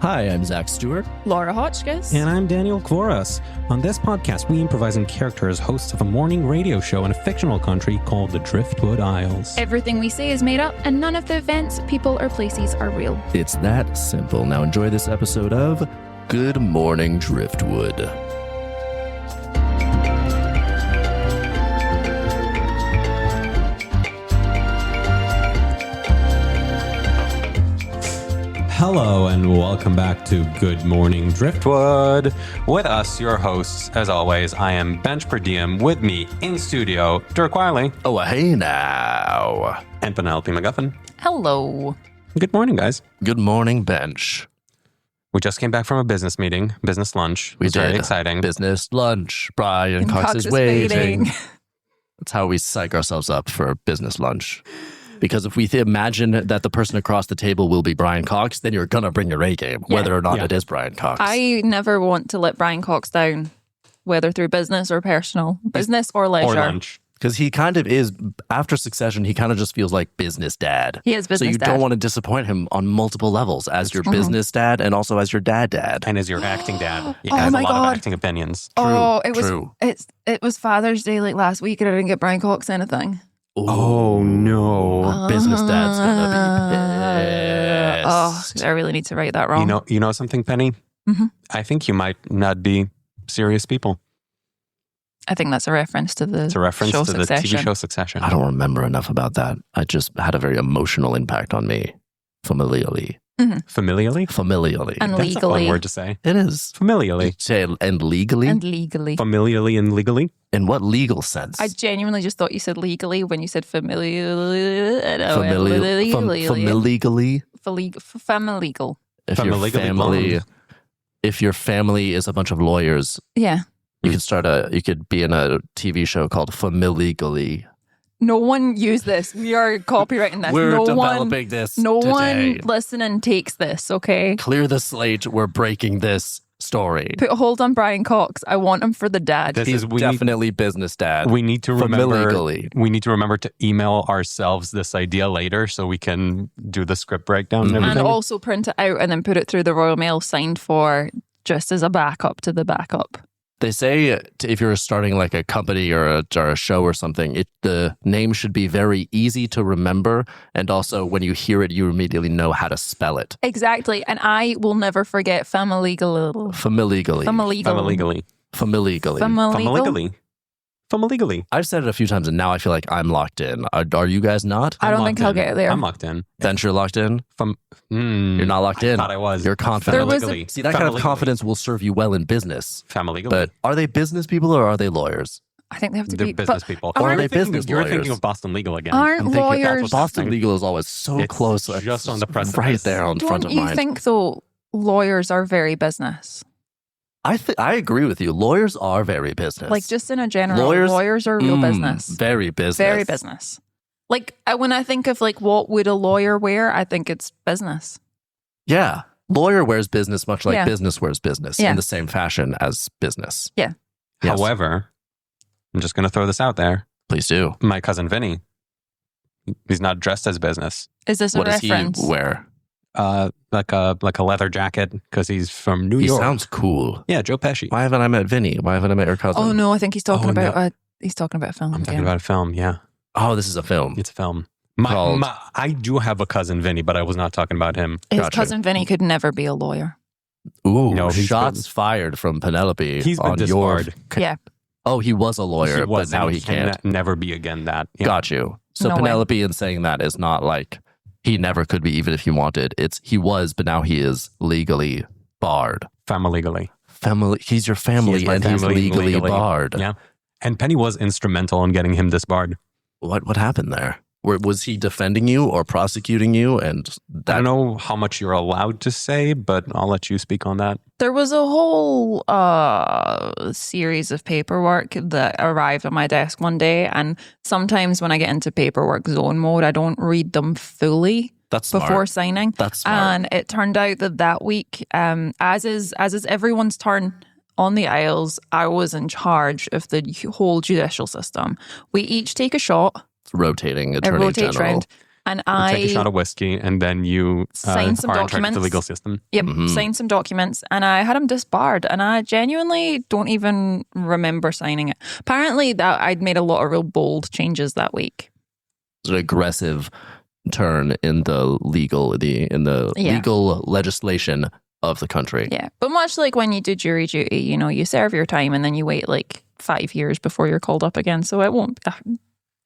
Hi, I'm Zach Stewart. Laura Hotchkiss. And I'm Daniel Kvoras. On this podcast, we improvise in character as hosts of a morning radio show in a fictional country called the Driftwood Isles. Everything we say is made up, and none of the events, people, or places are real. It's that simple. Now enjoy this episode of Good Morning Driftwood. Hello and welcome back to Good Morning Driftwood. With us, your hosts, as always, I am Bench PerDiem. With me in studio, Dirk Wiley. Oh, hey now. And Penelope MacGuffin. Hello. Good morning, guys. Good morning, Bench. We just came back from a business meeting, business lunch. It was very exciting. Business lunch. Brian Cox is waiting. That's how we psych ourselves up for business lunch. Because if we imagine that the person across the table will be Brian Cox, then you're going to bring your A game, whether or not it is Brian Cox. I never want to let Brian Cox down, whether through business or personal, business or leisure. Or lunch. Because he kind of is, after Succession, he kind of just feels like business dad. He is business dad. So you don't want to disappoint him on multiple levels as your business dad and also as your dad. And as your acting dad. He Oh has my a lot God. of acting opinions. It was Father's Day like last week and I didn't get Brian Cox anything. Oh, no. Business dad's gonna be pissed. I really need to write that wrong. You know something, Penny? Mm-hmm. I think you might not be serious people. I think that's a reference to the It's a reference show to the Succession. TV show Succession. I don't remember enough about that. It just had a very emotional impact on me. Familially. Familially? And That's a fun legally. word to say. It is. Familially. Say and legally? And legally. Familially and legally? In what legal sense? I genuinely just thought you said legally when you said familially. Familiegally? Famililegal. If your family is a bunch of lawyers, Yeah. you could be in a TV show called FamiLegally. No one use this. We are copywriting this. We're no developing this No today. one listening takes this, okay? Clear the slate. We're breaking this story. Put a hold on Brian Cox. I want him for the dad. He's definitely business dad. We need to remember. FamiLegally. We need to remember to email ourselves this idea later so we can do the script breakdown and everything. And also print it out and then put it through the Royal Mail signed for just as a backup to the backup. They say if you're starting like a company or a show or something, the name should be very easy to remember. And also when you hear it, you immediately know how to spell it. Exactly. And I will never forget FamiLegally. Familially. I've said it a few times and now I feel like I'm locked in. Are you guys not? I don't think I'll get there. I'm locked in. Bench, you're locked in? You're not locked in. I thought I was. You're confident. Familially. See, that kind of confidence will serve you well in business. Familially. But are they business people or are they lawyers? I think they have to They're be business people. Or are they business You're lawyers? thinking of Boston Legal again. Aren't lawyers... Boston Legal is always so It's close. just on the precipice. Right there on front of Don't you mine. think, though, lawyers are very business? I agree with you. Lawyers are very business. Like, just in a general, lawyers are real business. Very business. Very business. Like, when I think of, like, what would a lawyer wear, I think it's business. Yeah. Lawyer wears business much like Yeah. business wears business in the same fashion as business. Yeah. Yes. However, I'm just going to throw this out there. Please do. My cousin Vinny, he's not dressed as business. Is this a What does reference? he wear? Like a leather jacket because he's from New He York. sounds cool. Yeah, Joe Pesci. Why haven't I met Vinny? Why haven't I met your cousin? Oh, no, I think he's talking Oh, about no. he's talking about a film. I'm talking again. about a film. Yeah, Oh, this is a film. it's a film. Called- I do have a cousin Vinny, but I was not talking about him. His Gotcha. cousin Vinny could never be a lawyer. Ooh, No, he's shots been- fired from Penelope He's been on your... disbarred. Yeah. Oh, he was a lawyer, but now he can can't. never be again that. Yeah. Got you. So No way. Penelope in saying that is not like he never could be even if he wanted. It's he was, but now he is legally barred. FamiLegally. He's your family He is my and he's family legally barred. Yeah. And Penny was instrumental in getting him disbarred. What happened there? Was he defending you or prosecuting you? And I don't know how much you're allowed to say, but I'll let you speak on that. There was a whole series of paperwork that arrived on my desk one day. And sometimes when I get into paperwork zone mode, I don't read them fully That's before smart. signing. That's smart. And it turned out that week, as is everyone's turn on the Isles, I was in charge of the whole judicial system. We each take a shot. Rotating attorney rotates general. round. And You take a shot of whiskey, and then you signed some are in charge of documents. the legal system. Yep, signed some documents, and I had him disbarred, and I genuinely don't even remember signing it. Apparently, that I'd made a lot of real bold changes that week. It's an aggressive turn in the legal legal legislation of the country. Yeah, but much like when you do jury duty, you serve your time, and then you wait like 5 years before you're called up again. So it won't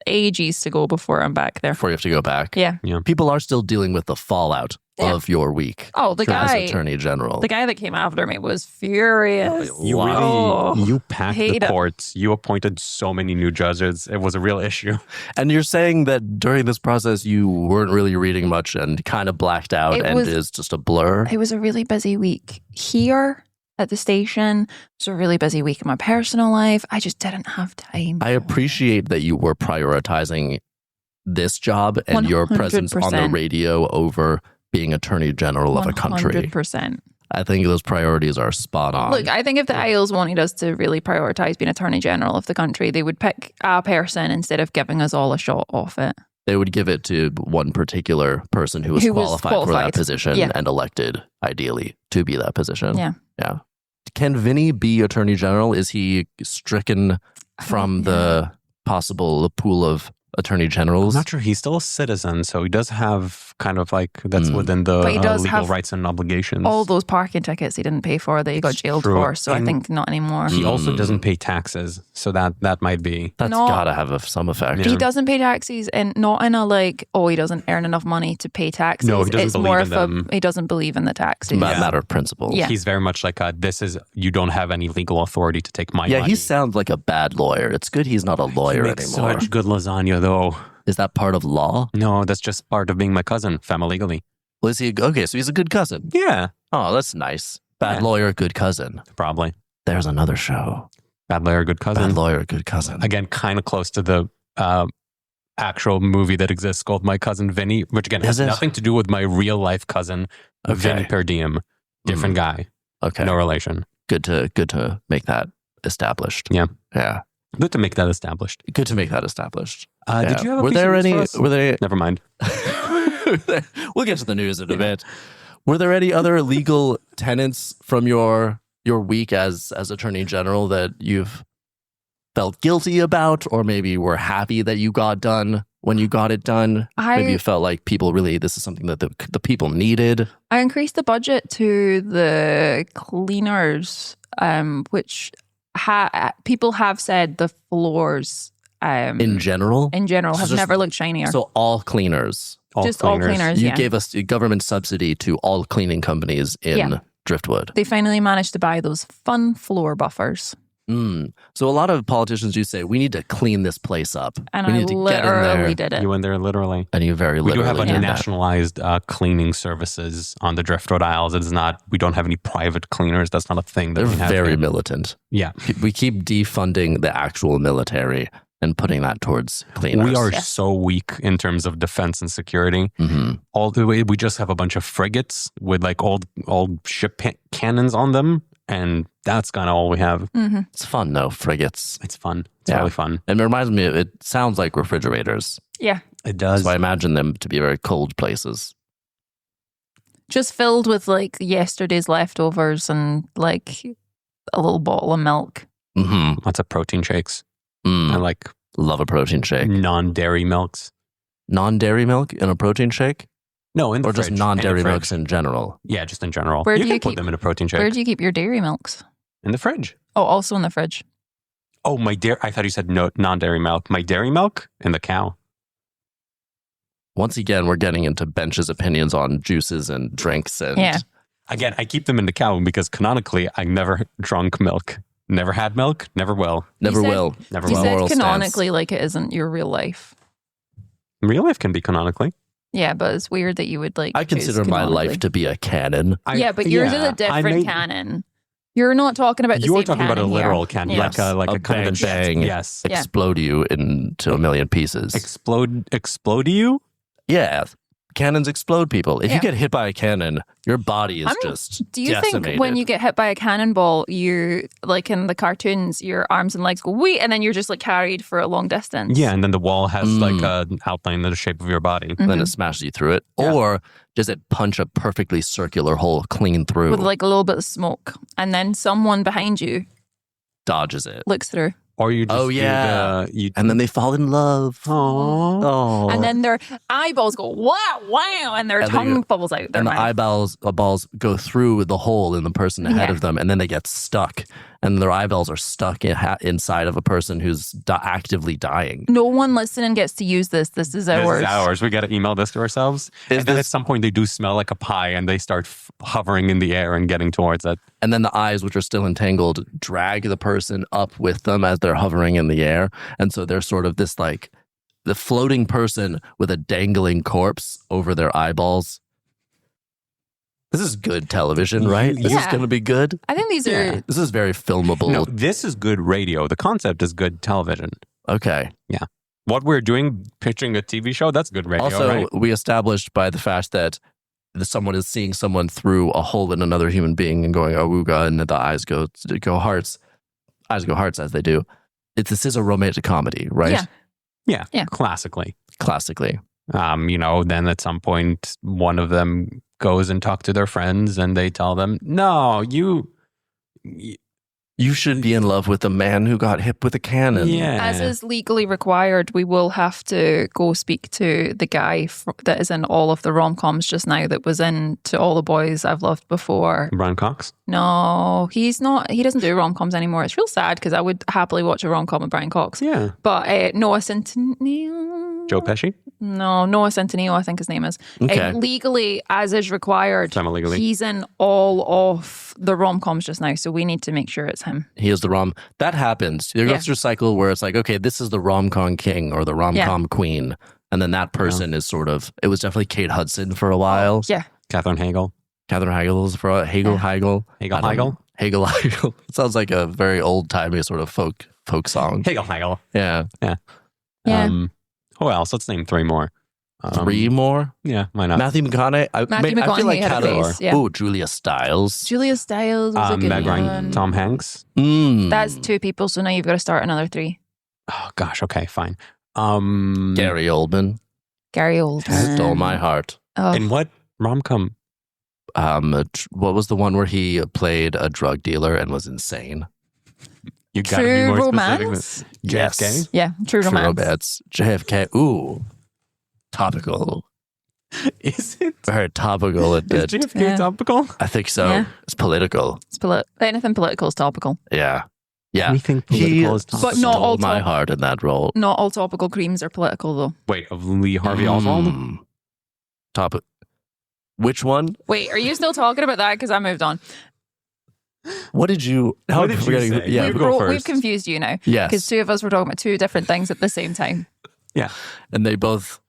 ages to go before I'm back there. Before you have to go back. Yeah. People are still dealing with the fallout of your week. Oh, the guy, as Attorney General. The guy that came after me was furious. You packed the courts. You appointed so many new judges. It was a real issue. And you're saying that during this process, you weren't really reading much and kind of blacked out is just a blur? It was a really busy week here at the station. It was a really busy week in my personal life. I just didn't have time. I appreciate that you were prioritizing this job and 100%. Your presence on the radio over being Attorney General of a country. 100%. I think those priorities are spot on. Look, I think if the Isles wanted us to really prioritize being Attorney General of the country, they would pick a person instead of giving us all a shot off it. They would give it to one particular person who was qualified for that position and elected, ideally, to be that position. Yeah. Yeah. Can Vinny be Attorney General? Is he stricken from the possible pool of Attorney Generals? I'm not sure. He's still a citizen, so he does have kind of like that's within the legal rights and obligations. All those parking tickets he didn't pay for that he got jailed for, so I think not anymore. He also doesn't pay taxes, so that might be. That's gotta have some effect. He doesn't pay taxes, and not in a he doesn't earn enough money to pay taxes. No, he doesn't believe in them. He doesn't believe in the taxes. It's a matter of principle. Yeah. He's very much like you don't have any legal authority to take my money. Yeah, he sounds like a bad lawyer. It's good he's not a lawyer anymore. Such good lasagna, though. Is that part of law? No, that's just part of being my cousin, FamiLegally. Well, is he okay? So he's a good cousin. Yeah. Oh, that's nice. Bad lawyer, good cousin. Probably. There's another show. Bad lawyer, good cousin. Bad lawyer, good cousin. Again, kind of close to the actual movie that exists called My Cousin Vinny, which again has nothing to do with my real life cousin, Bench PerDiem. Different guy. Okay. No relation. Good to make that established. Yeah. Yeah. Good to make that established. Good to make that established. Did you have a Were there any? Never mind. We'll get to the news in a bit. Were there any other legal tenets from your week as Attorney General that you've felt guilty about, or maybe were happy that you got done when you got it done? Maybe you felt like this is something that the people needed. I increased the budget to the cleaners, which people have said the floors in general have never looked shinier. So all cleaners. All cleaners. You gave us a government subsidy to all cleaning companies in Driftwood. They finally managed to buy those fun floor buffers. So a lot of politicians do say, we need to clean this place up. And we need to get in there. Did it. You went there literally. And you very literally We do have a nationalized cleaning services on the Driftwood Isles. It is not, we don't have any private cleaners. That's not a thing. They're very militant. Yeah. We keep defunding the actual military and putting that towards cleaners. We are so weak in terms of defense and security. All the way, we just have a bunch of frigates with like old ship cannons on them. And that's kind of all we have. It's fun, though, frigates. It's fun. It's really fun. It reminds me, it sounds like refrigerators. Yeah. It does. So I imagine them to be very cold places. Just filled with like yesterday's leftovers and like a little bottle of milk. Lots of protein shakes. I love a protein shake. Non-dairy milks. Non-dairy milk in a protein shake? No, in the fridge. Or just non-dairy milks in general? Yeah, just in general. Where you do can you put them in a protein shake. Where do you keep your dairy milks? In the fridge. Oh, also in the fridge. Oh, I thought you said non-dairy milk. My dairy milk in the cow. Once again, we're getting into Bench's opinions on juices and drinks. And Again, I keep them in the cow because canonically, I never drunk milk. Never had milk. Never will. Never will. Never will. You said canonically like it isn't your real life. Real life can be canonically. Yeah, but it's weird that you would like. I consider my life to be a canon. But yours is a different canon. You're not talking about the same You're talking about a literal canon, canon, like a kind of bang, explode you into a million pieces. Explode you? Yeah, cannons explode people. If you get hit by a cannon, your body is just Do you decimated. think when you get hit by a cannonball, you, like in the cartoons, your arms and legs go wee, and then you're just like carried for a long distance? Yeah, and then the wall has like an outline of the shape of your body. Then it smashes you through it. Yeah. Or does it punch a perfectly circular hole clean through? With like a little bit of smoke, and then someone behind you dodges it. looks through. Or you just And then they fall in love. Aww. Oh. And then their eyeballs go wow, and their tongue falls out. And the eyeballs balls go through the hole in the person ahead of them, and then they get stuck. And their eyeballs are stuck inside of a person who's actively dying. No one listening gets to use this. This is ours. This is ours. We got to email this to ourselves. And then at some point, they do smell like a pie, and they start hovering in the air and getting towards it. And then the eyes, which are still entangled, drag the person up with them as they're hovering in the air. And so they're sort of this like the floating person with a dangling corpse over their eyeballs. This is good television, right? This is going to be good. I think these are... This is very filmable. No, this is good radio. The concept is good television. Okay. Yeah. What we're doing, pitching a TV show, that's good radio, Also, right? we established by the fact that someone is seeing someone through a hole in another human being and going, awooga, and the eyes go hearts. Eyes go hearts as they do. This is a romantic comedy, right? Yeah. Classically. Then at some point, one of them goes and talks to their friends and they tell them, no, you should be in love with the man who got hit with a cannon. Yeah. As is legally required, we will have to go speak to the guy that is in all of the rom-coms just now that was in To All the Boys I've Loved Before. Brian Cox? No, he's not. He doesn't do rom-coms anymore. It's real sad because I would happily watch a rom-com with Brian Cox. Yeah. But Noah Centineo... Joe Pesci? No, Noah Centineo, I think his name is. Okay. Legally, as is required, FamiLegally. he's in all of the rom-coms just now, so we need to make sure it's him. He is the rom. That happens. There goes through a cycle where it's like, okay, this is the rom-com king or the rom-com queen. And then that person is sort of, it was definitely Kate Hudson for a while. Yeah. Katherine Hagel? Catherine Hagel for a Hagel. Hagel? It sounds like a very old-timey sort of folk song. Hagel. Yeah. Who else? Let's name three more. 3 more? Yeah, why not? Matthew McConaughey. I feel like had a face. Yeah. Ooh, Julia Stiles. Julia Stiles was a good Meg Ryan, one. Tom Hanks. That's 2 people, so now you've got to start another 3. Oh gosh, okay, fine. Gary Oldman. Gary Oldman. Stole my heart. Oh. In what rom-com? What was the one where he played a drug dealer and was insane? You gotta be True more Romance? specific. Yes. JFK? Yeah, True Romance. JFK. Ooh. Topical. Is it? Very topical. Is JFK topical? I think so. Yeah. It's political. Anything political is topical. Yeah. Yeah. Anything political is topical. But not all my heart in that role. Not all topical creams are political, though. Wait, of Lee Harvey Oswald? Which one? Wait, are you still talking about that? Because I moved on. What did you say? Yeah, go first. We've confused you now. Yes. Because 2 of us were talking about 2 different things at the same time. Yeah. And they both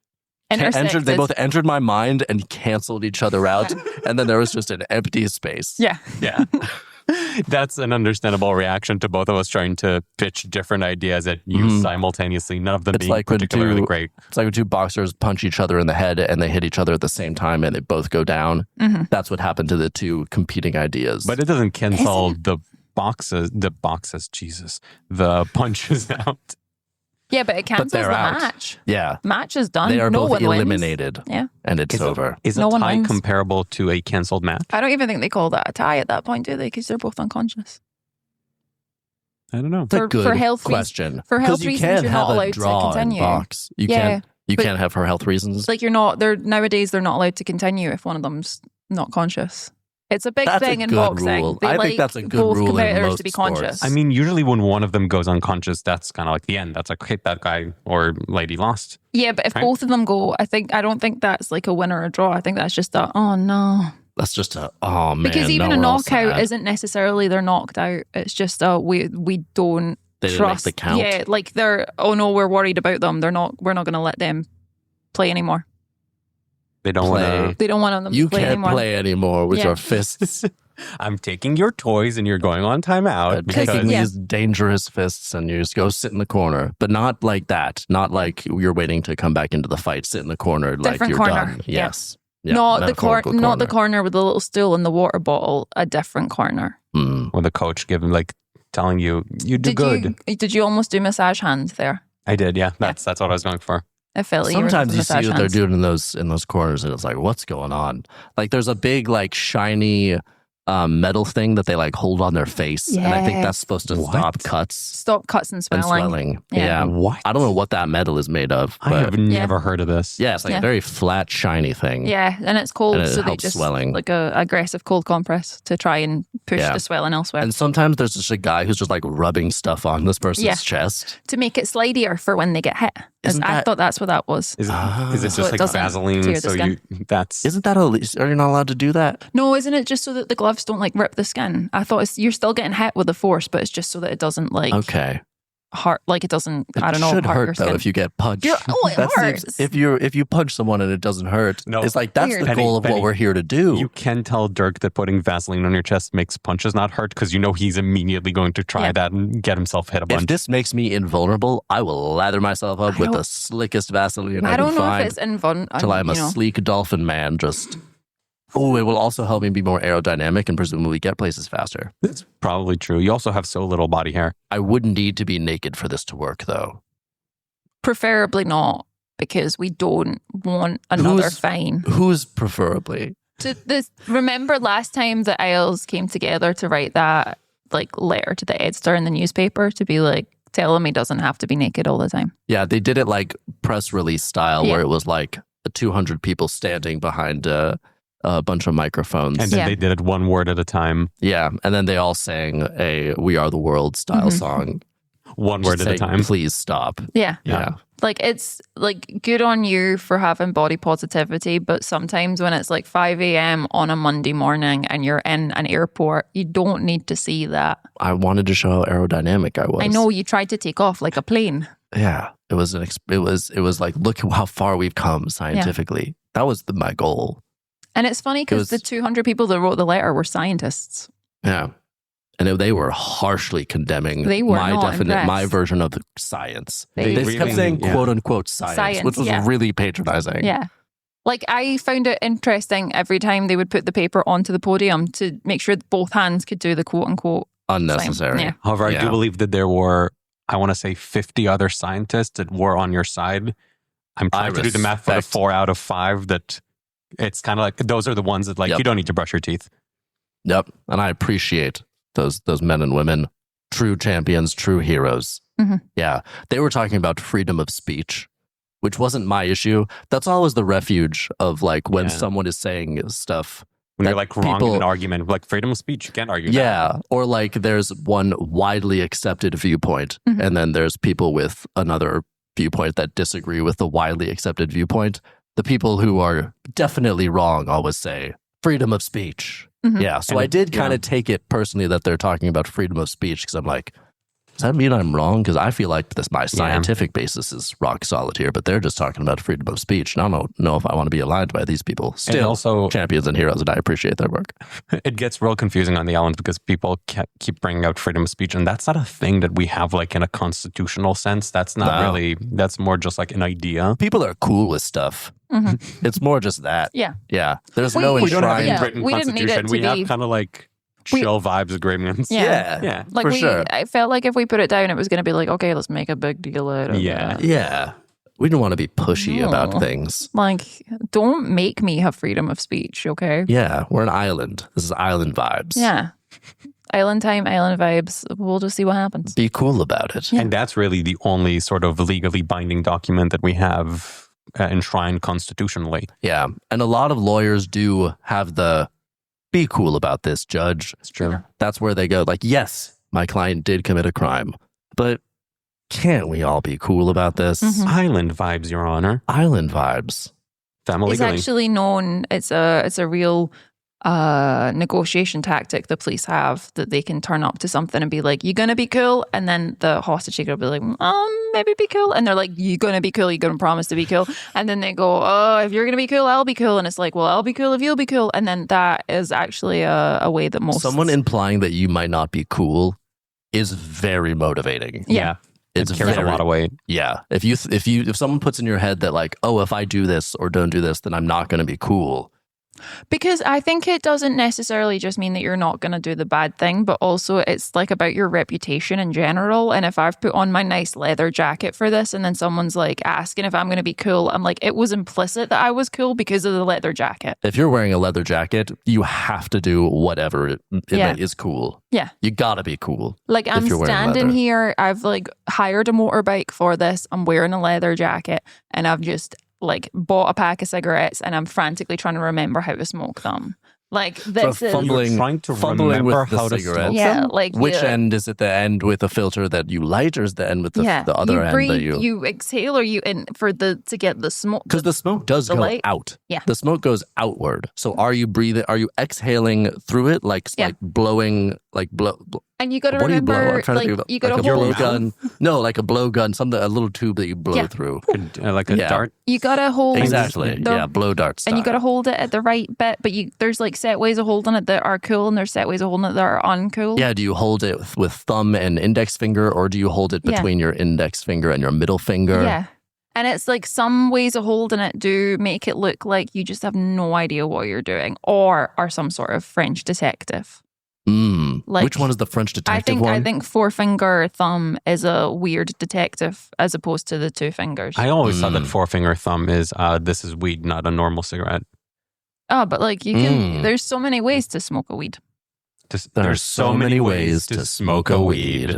Intersected. They both entered my mind and canceled each other out. And then there was just an empty space. Yeah. Yeah. That's an understandable reaction to both of us trying to pitch different ideas at you simultaneously, none of them being like particularly great. It's like when 2 boxers punch each other in the head and they hit each other at the same time and they both go down. Mm-hmm. That's what happened to the 2 competing ideas. But it doesn't cancel the punches out. Yeah, but it cancels the out. match. Yeah. Match is done. They are no both one eliminated. Wins. Yeah. And it's over. Is no a one tie wins. comparable to a cancelled match? I don't even think they call that a tie at that point, do they? Because they're both unconscious. I don't know. It's a good for health question. For health reasons, you're not allowed to draw continue. In box. You can't have for health reasons. Like nowadays they're not allowed to continue if one of them's not conscious. It's a big thing in boxing. Rule. I think that's a good both rule competitors in most to be sports. conscious. I mean, usually when one of them goes unconscious, that's kind of like the end. That's like, okay, that guy or lady lost. Yeah, but if both of them go, I don't think that's like a win or a draw. I think that's just oh no. That's just oh man. Because even a knockout isn't necessarily they're knocked out. It's just we don't trust the count. Yeah, like they're we're worried about them. We're not going to let them play anymore. They don't want to. They don't want them to You play can't anymore. play anymore with your fists. I'm taking your toys and you're going on timeout. Taking these dangerous fists and you just go sit in the corner. But not like that. Not like you're waiting to come back into the fight. Sit in the corner like Different you're corner. done. Yeah. Yes. Yeah, not metaphorical the corner with the little stool and the water bottle. A different corner. With the coach giving telling you do good. Did you almost do massage hands there? I did. Yeah, that's what I was going for. I felt like sometimes you see what they're doing in those corners, and it's like, what's going on? Like, there's a big shiny metal thing that they hold on their face, and I think that's supposed to stop cuts and swelling. Yeah. What? I don't know what that metal is made of. I have never heard of this. Yeah, it's a very flat, shiny thing. Yeah, and it's cold, and it so they helps just swelling. a aggressive cold compress to try and push the swelling elsewhere. And sometimes there's just a guy who's just rubbing stuff on this person's chest to make it slidier for when they get hit. I thought that's what that was. Is it So just it doesn't Vaseline? tear the So skin. Isn't that are you not allowed to do that? No, isn't it just so that the gloves don't rip the skin? I thought you're still getting hit with the force, but it's just so that it doesn't okay. hurt. It doesn't. It I don't know. should hurt your hurt though skin. if you get punched. It hurts. If you punch someone and it doesn't hurt, No. it's that's Weird. the goal of what we're here to do. You can tell Dirk that putting Vaseline on your chest makes punches not hurt because he's immediately going to try that and get himself hit a bunch. If this makes me invulnerable, I will lather myself up with the slickest Vaseline I don't know find if it's invulnerable. till I'm a sleek dolphin man. It will also help me be more aerodynamic and presumably get places faster. That's probably true. You also have so little body hair. I wouldn't need to be naked for this to work, though. Preferably not, because we don't want another fine. Who's preferably? Remember last time the Isles came together to write that letter to the editor in the newspaper to be tell him he doesn't have to be naked all the time. Yeah, they did it press release style, where it was 200 people standing behind a bunch of microphones. And then they did it one word at a time. Yeah, and then they all sang a We Are the World style song. One word at a time. Please stop. Yeah. Yeah. It's good on you for having body positivity, but sometimes when it's 5 a.m. on a Monday morning and you're in an airport, you don't need to see that. I wanted to show how aerodynamic I was. I know you tried to take off like a plane. Yeah, it was look at how far we've come scientifically. Yeah. That was my goal. And it's funny because the 200 people that wrote the letter were scientists. Yeah. And they were harshly condemning my version of the science. They really, kept saying quote unquote science, which was really patronizing. Yeah. I found it interesting every time they would put the paper onto the podium to make sure that both hands could do the quote unquote unnecessary. Yeah. However, I do believe that there were, I want to say 50 other scientists that were on your side. I'm trying to do the math for the 4 out of 5 that it's kind of those are the ones that you don't need to brush your teeth. Yep. And I appreciate those men and women, true champions, true heroes. Mm-hmm. Yeah. They were talking about freedom of speech, which wasn't my issue. That's always the refuge of when someone is saying stuff. When you're wrong in an argument, freedom of speech, you can't argue that. Yeah. Or there's one widely accepted viewpoint, and then there's people with another viewpoint that disagree with the widely accepted viewpoint. The people who are definitely wrong always say freedom of speech. Mm-hmm. Yeah. So I did kind of take it personally that they're talking about freedom of speech because I'm does that mean I'm wrong? Because I feel like my scientific basis is rock solid here, but they're just talking about freedom of speech. And I don't know if I want to be aligned by these people. Still, also champions and heroes, and I appreciate their work. It gets real confusing on the island because people keep bringing out freedom of speech, and that's not a thing that we have in a constitutional sense. That's not really, that's more just an idea. People are cool with stuff. Mm-hmm. It's more just that. Yeah. Yeah. There's no enshrined. We don't have a written constitution. We have kind of chill vibes agreements. Yeah. For sure. I felt if we put it down, it was going to be okay, let's make a big deal out of it. Yeah. We don't want to be pushy about things. Don't make me have freedom of speech, okay? Yeah. We're an island. This is island vibes. Yeah. Island time, island vibes. We'll just see what happens. Be cool about it. Yeah. And that's really the only sort of legally binding document that we have enshrined constitutionally. Yeah. And a lot of lawyers do have be cool about this, judge. It's true. That's where they go yes, my client did commit a crime, but can't we all be cool about this? Mm-hmm. Island vibes, Your Honor. Island vibes. FamiLegally. It's actually known, it's a real negotiation tactic the police have, that they can turn up to something and be like, you gonna be cool? And then the hostage taker will be like, maybe be cool. And they're like, you gonna be cool? You gonna promise to be cool? And then they go, oh, if you're gonna be cool, I'll be cool. And it's like, well, I'll be cool if you'll be cool. And then that is actually a way that most... Someone implying that you might not be cool is very motivating. Yeah. It carries a lot of weight. Yeah. If someone puts in your head that like, oh, if I do this or don't do this, then I'm not going to be cool. Because I think it doesn't necessarily just mean that you're not going to do the bad thing, but also it's like about your reputation in general. And if I've put on my nice leather jacket for this and then someone's like asking if I'm going to be cool, I'm like, it was implicit that I was cool because of the leather jacket. If you're wearing a leather jacket, you have to do whatever that is cool. Yeah. You got to be cool. Like I'm standing here, I've like hired a motorbike for this. I'm wearing a leather jacket and I've just like bought a pack of cigarettes and I'm frantically trying to remember how to smoke them. Like this is trying to remember how to smoke them. Yeah, like which end is it? The end with the filter that you light, or is the end with the other end that you exhale, or you in for to get the smoke? Because the smoke does go out. Yeah, the smoke goes outward. So are you breathing? Are you exhaling through it, like blowing, like blow? And you got to remember, you got to hold a blowgun. No, like a blowgun, a little tube that you blow through, like a dart. You got to hold exactly. Blow dart style. And you got to hold it at the right bit. But there's like set ways of holding it that are cool, and there's set ways of holding it that are uncool. Yeah. Do you hold it with thumb and index finger, or do you hold it between your index finger and your middle finger? Yeah. And it's like some ways of holding it do make it look like you just have no idea what you're doing, or are some sort of French detective. Like, which one is the French detective one? I think forefinger thumb is a weird detective as opposed to the two fingers. I always thought that forefinger thumb is this is weed, not a normal cigarette. Oh, but like you can. There's so many ways to smoke a weed. There's so many ways to smoke a weed.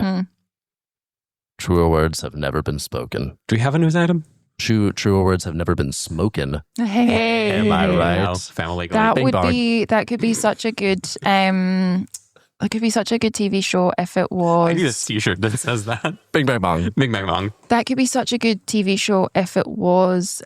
Truer words have never been spoken. Do we have a news item? Truer words have never been spoken. Hey, am I right? FamiLegally. That could be such a good that could be such a good TV show if it was. I need a t-shirt that says that. Bing bang bong. Bing bang bong. That could be such a good TV show if it was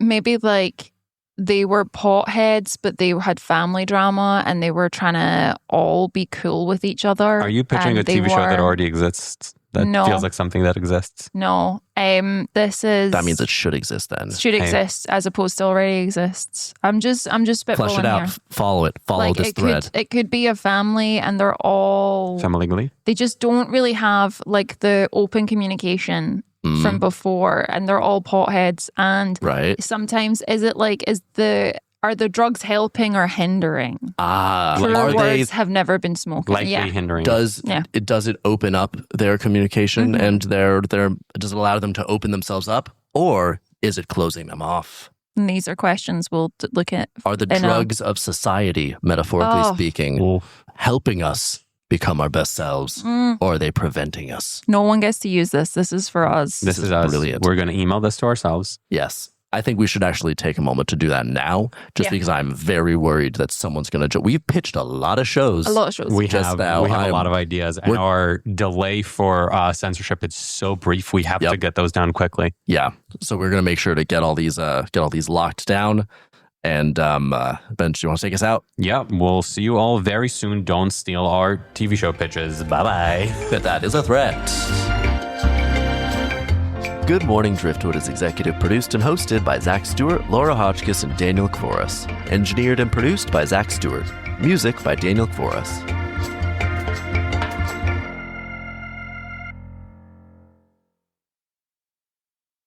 maybe like they were potheads, but they had family drama and they were trying to all be cool with each other. Are you picturing a TV show that already exists? That feels like something that exists. No. This is... That means it should exist then. Should exist as opposed to already exists. I'm just spitballing flesh it out. Here. Follow it. Follow this thread. It could be a family and they're all... FamiLegally? They just don't really have like the open communication from before, and they're all potheads. And sometimes are the drugs helping or hindering? Truer words have never been spoken. Likely hindering. Does it open up their communication and does it allow them to open themselves up, or is it closing them off? And these are questions we'll look at. Are the drugs of society, metaphorically speaking, helping us become our best selves, or are they preventing us? No one gets to use this. This is for us. This is us. Brilliant. We're going to email this to ourselves. Yes. I think we should actually take a moment to do that now, because I'm very worried that someone's going to... We've pitched a lot of shows. We have a lot of ideas, and our delay for censorship is so brief. We have to get those down quickly. Yeah, so we're going to make sure to get all these locked down. And Bench, do you want to take us out? Yeah, we'll see you all very soon. Don't steal our TV show pitches. Bye-bye. That is a threat. Good Morning Driftwood is executive produced and hosted by Zach Stewart, Laura Hotchkiss, and Daniel Kvoras. Engineered and produced by Zach Stewart. Music by Daniel Kvoras.